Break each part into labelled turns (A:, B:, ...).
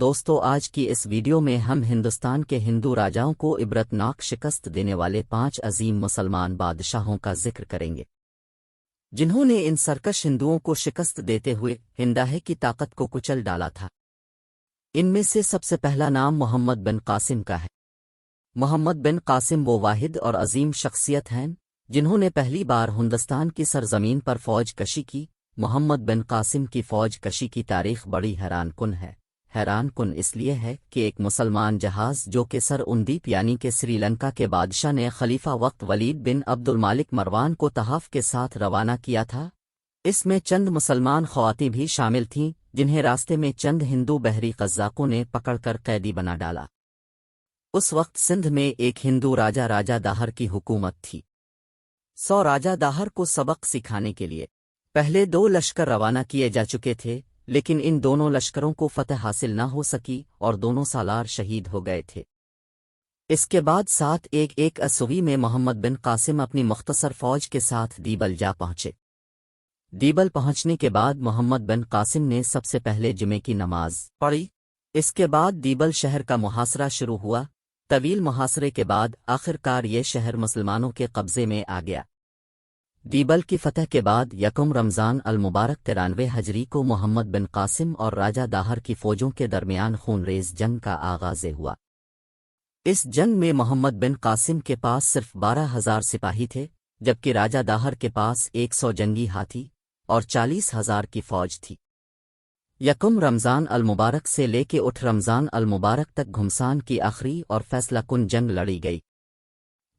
A: دوستو آج کی اس ویڈیو میں ہم ہندوستان کے ہندو راجاؤں کو عبرتناک شکست دینے والے 5 عظیم مسلمان بادشاہوں کا ذکر کریں گے جنہوں نے ان سرکش ہندوؤں کو شکست دیتے ہوئے ہنداہے کی طاقت کو کچل ڈالا تھا۔ ان میں سے سب سے پہلا نام محمد بن قاسم کا ہے۔ محمد بن قاسم وہ واحد اور عظیم شخصیت ہیں جنہوں نے پہلی بار ہندوستان کی سرزمین پر فوج کشی کی۔ محمد بن قاسم کی فوج کشی کی تاریخ بڑی حیران کن ہے۔ حیران کن اس لیے ہے کہ ایک مسلمان جہاز جو کہ سر اندیپ یعنی کہ سری لنکا کے بادشاہ نے خلیفہ وقت ولید بن عبد المالک مروان کو تحائف کے ساتھ روانہ کیا تھا، اس میں چند مسلمان خواتین بھی شامل تھیں جنہیں راستے میں چند ہندو بحری قزاقوں نے پکڑ کر قیدی بنا ڈالا۔ اس وقت سندھ میں ایک ہندو راجا داہر کی حکومت تھی۔ 100 راجا داہر کو سبق سکھانے کے لیے پہلے 2 لشکر روانہ کیے جا چکے تھے، لیکن ان دونوں لشکروں کو فتح حاصل نہ ہو سکی اور دونوں سالار شہید ہو گئے تھے۔ اس کے بعد 711 عیسوی میں محمد بن قاسم اپنی مختصر فوج کے ساتھ دیبل جا پہنچے۔ دیبل پہنچنے کے بعد محمد بن قاسم نے سب سے پہلے جمعے کی نماز پڑھی۔ اس کے بعد دیبل شہر کا محاصرہ شروع ہوا۔ طویل محاصرے کے بعد آخر کار یہ شہر مسلمانوں کے قبضے میں آ گیا۔ دیبل کی فتح کے بعد یکم رمضان المبارک 93 ہجری کو محمد بن قاسم اور راجا داہر کی فوجوں کے درمیان خونریز جنگ کا آغاز ہوا۔ اس جنگ میں محمد بن قاسم کے پاس صرف 12,000 سپاہی تھے، جبکہ راجا داہر کے پاس 100 جنگی ہاتھی اور 40,000 کی فوج تھی۔ یکم رمضان المبارک سے لے کے 8 رمضان المبارک تک گھمسان کی آخری اور فیصلہ کن جنگ لڑی گئی،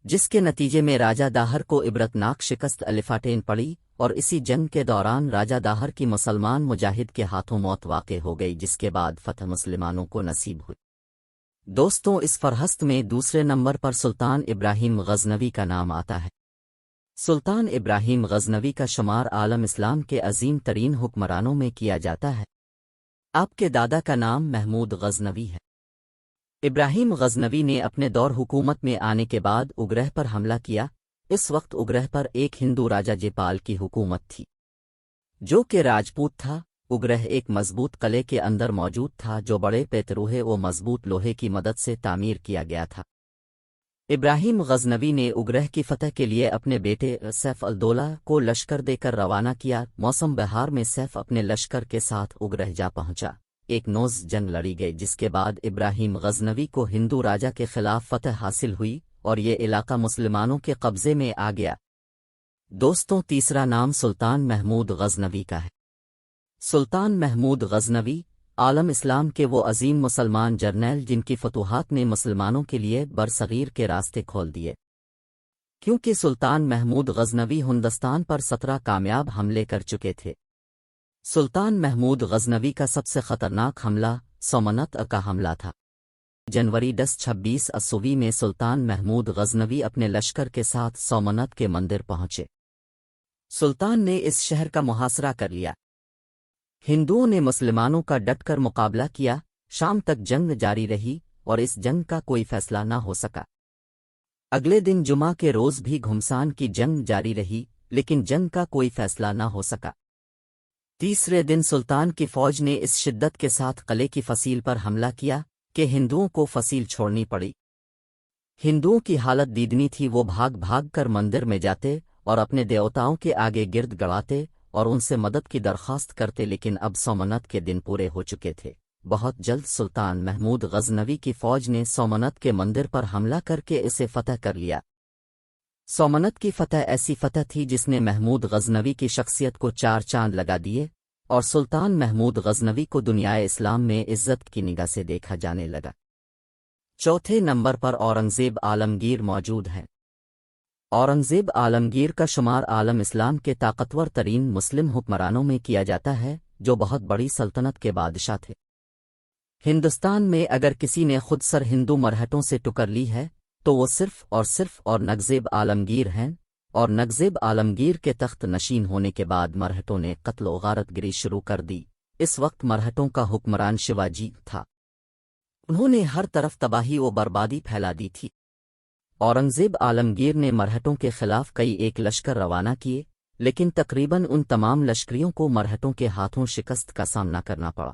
A: جس کے نتیجے میں راجا داہر کو عبرتناک شکست الفاٹین پڑی، اور اسی جنگ کے دوران راجا داہر کی مسلمان مجاہد کے ہاتھوں موت واقع ہو گئی، جس کے بعد فتح مسلمانوں کو نصیب ہوئی۔ دوستوں اس فہرست میں دوسرے نمبر پر سلطان ابراہیم غزنوی کا نام آتا ہے۔ سلطان ابراہیم غزنوی کا شمار عالم اسلام کے عظیم ترین حکمرانوں میں کیا جاتا ہے۔ آپ کے دادا کا نام محمود غزنوی ہے۔ ابراہیم غزنوی نے اپنے دور حکومت میں آنے کے بعد اگرہ پر حملہ کیا۔ اس وقت اگرہ پر ایک ہندو راجا جیپال کی حکومت تھی جو کہ راجپوت تھا۔ اگرہ ایک مضبوط قلعے کے اندر موجود تھا جو بڑے پیتروہے و مضبوط لوہے کی مدد سے تعمیر کیا گیا تھا۔ ابراہیم غزنوی نے اگرہ کی فتح کے لیے اپنے بیٹے سیف الدولہ کو لشکر دے کر روانہ کیا۔ موسم بہار میں سیف اپنے لشکر کے ساتھ اگرہ جا پہنچا۔ ایک نوز جنگ لڑی گئی، جس کے بعد ابراہیم غزنوی کو ہندو راجا کے خلاف فتح حاصل ہوئی اور یہ علاقہ مسلمانوں کے قبضے میں آ گیا۔ دوستوں تیسرا نام سلطان محمود غزنوی کا ہے۔ سلطان محمود غزنوی عالم اسلام کے وہ عظیم مسلمان جرنیل جن کی فتوحات نے مسلمانوں کے لیے برصغیر کے راستے کھول دیے، کیونکہ سلطان محمود غزنوی ہندوستان پر 17 کامیاب حملے کر چکے تھے۔ سلطان محمود غزنوی کا سب سے خطرناک حملہ سومنات کا حملہ تھا۔ جنوری 10-26 عیسوی میں سلطان محمود غزنوی اپنے لشکر کے ساتھ سومنات کے مندر پہنچے۔ سلطان نے اس شہر کا محاصرہ کر لیا۔ ہندوؤں نے مسلمانوں کا ڈٹ کر مقابلہ کیا۔ شام تک جنگ جاری رہی اور اس جنگ کا کوئی فیصلہ نہ ہو سکا۔ اگلے دن جمعہ کے روز بھی گھمسان کی جنگ جاری رہی، لیکن جنگ کا کوئی فیصلہ نہ ہو سکا۔ تیسرے دن سلطان کی فوج نے اس شدت کے ساتھ قلعے کی فصیل پر حملہ کیا کہ ہندوؤں کو فصیل چھوڑنی پڑی۔ ہندوؤں کی حالت دیدنی تھی، وہ بھاگ بھاگ کر مندر میں جاتے اور اپنے دیوتاؤں کے آگے گرد گڑاتے اور ان سے مدد کی درخواست کرتے، لیکن اب سومنات کے دن پورے ہو چکے تھے۔ بہت جلد سلطان محمود غزنوی کی فوج نے سومنات کے مندر پر حملہ کر کے اسے فتح کر لیا۔ سومنات کی فتح ایسی فتح تھی جس نے محمود غزنوی کی شخصیت کو 4 چاند لگا دیے، اور سلطان محمود غزنوی کو دنیا اسلام میں عزت کی نگاہ سے دیکھا جانے لگا۔ چوتھے نمبر پر اورنگزیب عالمگیر موجود ہیں۔ اورنگزیب عالمگیر کا شمار عالم اسلام کے طاقتور ترین مسلم حکمرانوں میں کیا جاتا ہے، جو بہت بڑی سلطنت کے بادشاہ تھے۔ ہندوستان میں اگر کسی نے خود سر ہندو مرہٹوں سے ٹکر لی ہے تو وہ صرف اورنگزیب عالمگیر ہیں، اور اورنگزیب عالمگیر کے تخت نشین ہونے کے بعد مرہٹوں نے قتل و غارت گری شروع کر دی۔ اس وقت مرہٹوں کا حکمران شیواجی تھا۔ انہوں نے ہر طرف تباہی و بربادی پھیلا دی تھی۔ اورنگزیب عالمگیر نے مرہٹوں کے خلاف کئی ایک لشکر روانہ کیے، لیکن تقریباً ان تمام لشکریوں کو مرہٹوں کے ہاتھوں شکست کا سامنا کرنا پڑا۔